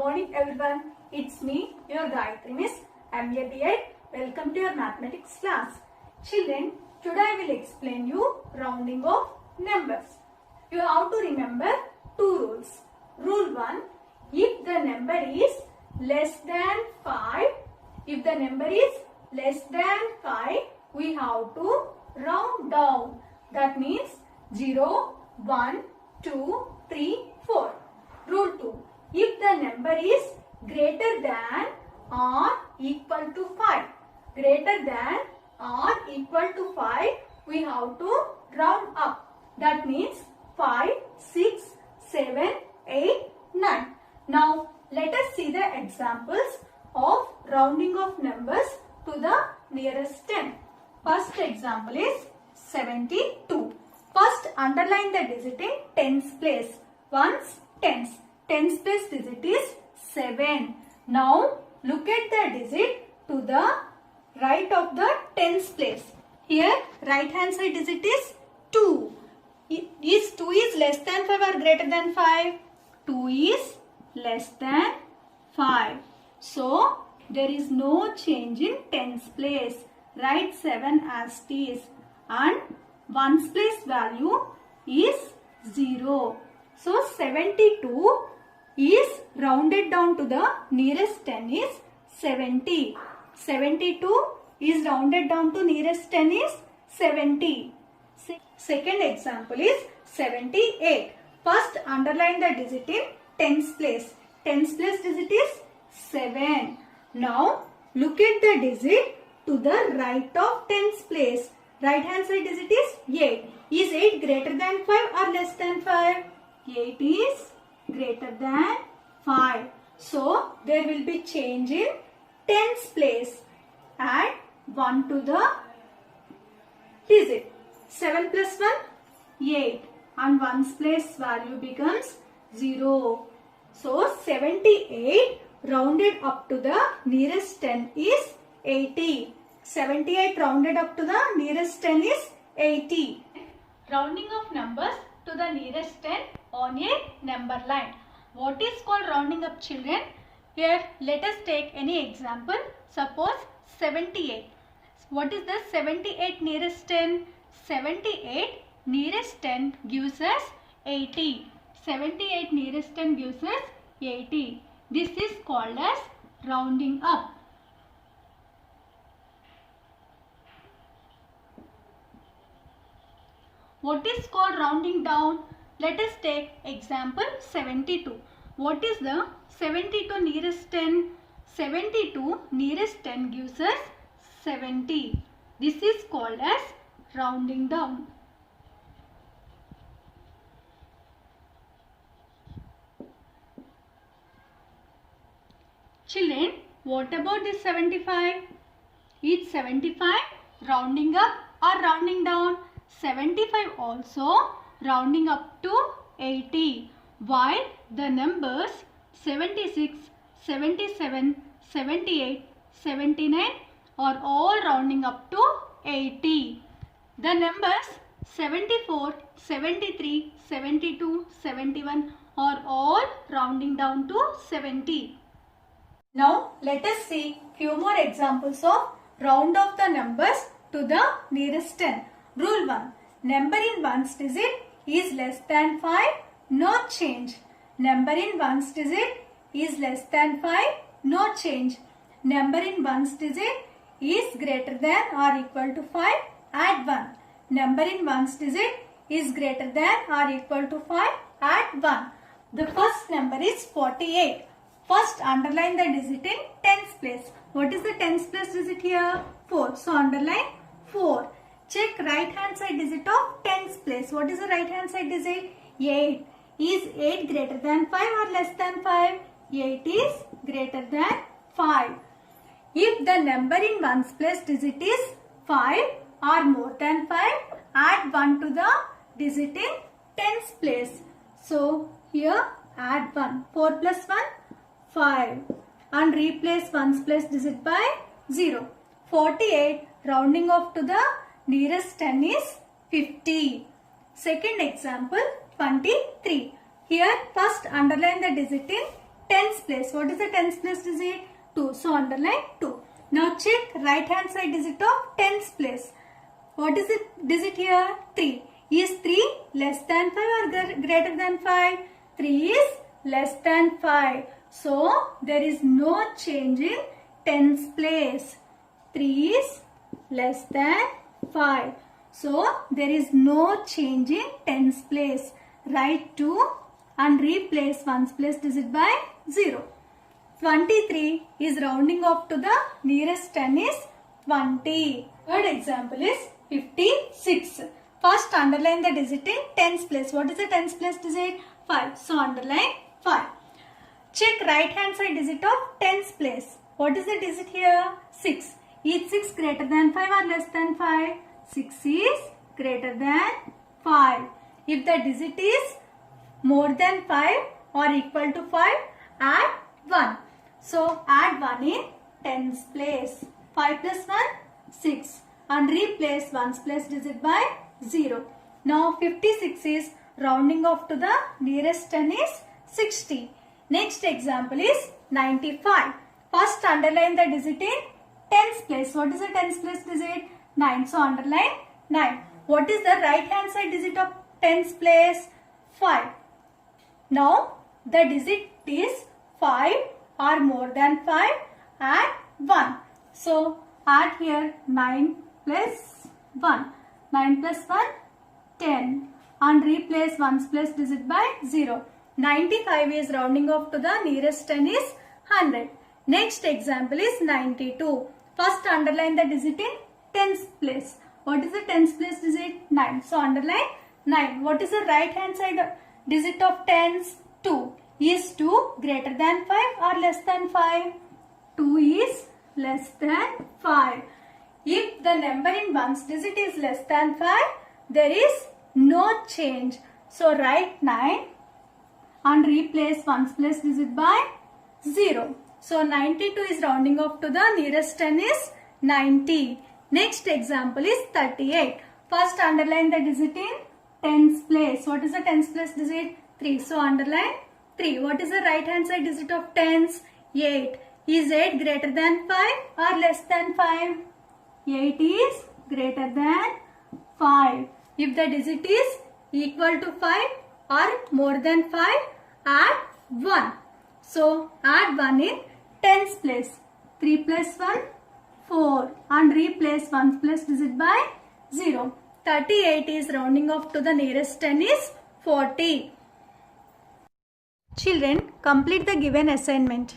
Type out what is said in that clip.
morning everyone. It's me, your Gayatri Miss. I'm a B.Ed. Welcome to your mathematics class. Children, today I will explain you rounding of numbers. You have to remember two rules. Rule 1. If the number is less than 5, we have to round down. That means 0, 1, 2, 3, 4. Rule 2. If the number is greater than or equal to 5, we have to round up. That means 5, 6, 7, 8, 9. Now let us see the examples of rounding of numbers to the nearest 10. First example is 72. First underline the digit in tens place. Ones, tens. Tens place digit is 7. Now look at the digit to the right of the tens place. Here right hand side digit is 2. Is 2 is less than 5 or greater than 5? 2 is less than 5. So there is no change in tens place. Write 7 as it is. And ones place value is 0. So 72 is rounded down to the nearest 10 is 70. 72 is rounded down to nearest 10 is 70. Second example is 78. First underline the digit in tens place. Tens place digit is 7. Now look at the digit to the right of tens place. Right hand side digit is 8. Is 8 greater than 5 or less than 5? 8 is greater than 5. So there will be change in tens place. Add 1 to the digit. 7 plus 1, 8. And 1's place value becomes 0. So 78 rounded up to the nearest 10 is 80. 78 rounded up to the nearest 10 is 80. Rounding of numbers to the nearest 10 on a number line. What is called rounding up, children? Here let us take any example. Suppose 78. What is the 78 nearest 10? 78 nearest 10 gives us 80. 78 nearest 10 gives us 80. This is called as rounding up. What is called rounding down? Let us take example 72. What is the 72 nearest 10? 72 nearest 10 gives us 70. This is called as rounding down. Children, what about this 75? Is 75 rounding up or rounding down? 75 also rounding up to 80, while the numbers 76, 77, 78, 79 are all rounding up to 80. The numbers 74, 73, 72, 71 are all rounding down to 70. Now let us see few more examples of round off the numbers to the nearest 10. Rule 1. Number in ones digit is less than 5, no change. Number in ones digit is less than 5, no change. Number in ones digit is greater than or equal to 5, add 1. Number in ones digit is greater than or equal to 5, add 1. The first number is 48. First underline the digit in tens place. What is the tens place digit here? 4. So underline 4. Check right hand side digit of tens place. What is the right hand side digit? 8. Is 8 greater than 5 or less than 5? 8 is greater than 5. If the number in ones place digit is 5 or more than 5, add 1 to the digit in tens place. So here add 1. 4 plus 1, 5. And replace ones place digit by 0. 48 rounding off to the nearest 10 is 50. Second example 23. Here first underline the digit in tens place. What is the tens place digit? 2. So underline 2. Now check right hand side digit of tens place. What is the digit here? 3. Is 3 less than 5 or greater than 5? 3 is less than 5. So there is no change in tens place. 3 is less than 5. So there is no change in tens place. Write 2 and replace ones place digit by 0. 23 is rounding off to the nearest 10 is 20. Third example is 56. First underline the digit in tens place. What is the tens place digit? 5. So underline 5. Check right hand side digit of tens place. What is the digit here? 6. Is 6 greater than 5 or less than 5? 6 is greater than 5. If the digit is more than 5 or equal to 5, add 1. So add 1 in tens place. 5 plus 1, 6. And replace ones place digit by 0. Now 56 is rounding off to the nearest 10 is 60. Next example is 95. First underline the digit in tens place. What is the tens place digit? 9. So underline 9. What is the right hand side digit of tens place? 5. Now the digit is 5 or more than 5, add 1. So add here 9 plus 1. 9 plus 1, 10. And replace ones place digit by 0. 95 is rounding off to the nearest 10 is 100. Next example is 92. First underline the digit in tens place. What is the tens place digit? 9. So underline 9. What is the right hand side digit of tens? 2. Is 2 greater than 5 or less than 5? 2 is less than 5. If the number in ones digit is less than 5, there is no change. So write 9 and replace ones place digit by 0. So 92 is rounding off to the nearest 10 is 90. Next example is 38. First underline the digit in tens place. What is the tens place digit? 3. So underline 3. What is the right hand side digit of tens? 8. Is 8 greater than 5 or less than 5? 8 is greater than 5. If the digit is equal to 5 or more than 5, add 1. So add 1 in tens place. 3 plus 1, 4. And replace ones place digit by 0. 38 is rounding off to the nearest 10 is 40. Children, complete the given assignment.